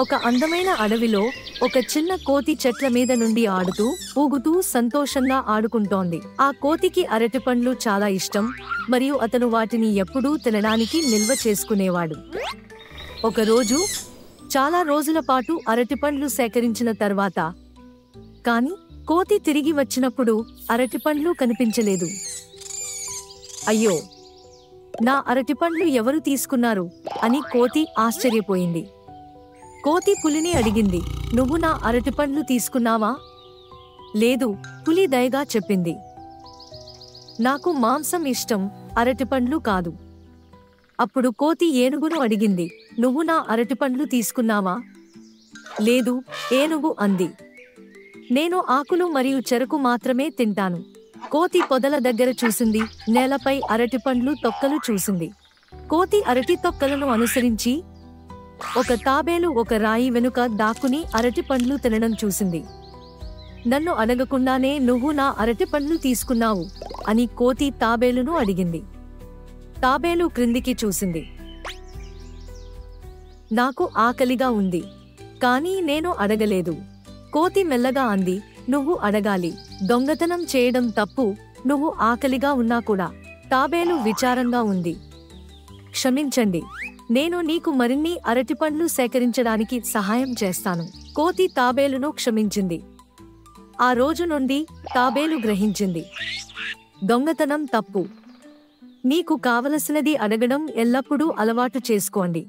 ఒక అందమైన అడవిలో ఒక చిన్న కోతి చెట్ల మీద నుండి ఆడుతూ ఊగుతూ సంతోషంగా ఆడుకుంటోంది. ఆ కోతికి అరటిపండ్లు చాలా ఇష్టం మరియు అతను వాటిని ఎప్పుడూ తినడానికి నిల్వ చేసుకునేవాడు. ఒకరోజు చాలా రోజుల పాటు అరటిపండ్లు సేకరించిన తర్వాత కాని కోతి తిరిగి వచ్చినప్పుడు అరటిపండ్లు కనిపించలేదు. అయ్యో, నా అరటిపండ్లు ఎవరు తీసుకున్నారు అని కోతి ఆశ్చర్యపోయింది. కోతి పులిని అడిగింది, నువ్వు నా అరటిపండ్లు తీసుకున్నావా? లేదు, పులి దయగా చెప్పింది. నాకు మాంసం ఇష్టం, అరటిపండ్లు కాదు. అప్పుడు కోతి ఏనుగును అడిగింది, నువ్వు నా అరటిపండ్లు తీసుకున్నావా? లేదు, ఏనుగు అంది. నేను ఆకులు మరియు చెరకు మాత్రమే తింటాను. కోతి పొదల దగ్గర చూసింది, నేలపై అరటిపండ్లు తొక్కలు చూసింది. కోతి అరటి తొక్కలను అనుసరించి ఒక తాబేలు ఒక రాయి వెనుక దాక్కుని అరటిపండ్లు తినడం చూసింది. నన్ను అడగకుండానే నువ్వు నా అరటిపండ్లు తీసుకున్నావు అని కోతి తాబేలును అడిగింది. తాబేలు క్రిందికి చూసింది. నాకు ఆకలిగా ఉంది, కానీ నేను అడగలేదు. కోతి మెల్లగా అంది, నువ్వు అడగాలి. దొంగతనం చేయడం తప్పు, నువ్వు ఆకలిగా ఉన్నా కూడా. తాబేలు విచారంగా ఉంది. క్షమించండి, నేను నీకు మరిన్ని అరటిపండ్లు సేకరించడానికి సహాయం చేస్తాను. కోతి తాబేలును క్షమించింది. ఆ రోజు నుండి తాబేలు గ్రహించింది, దొంగతనం తప్పు. నీకు కావలసినది అడగడం ఎల్లప్పుడూ అలవాటు చేసుకోండి.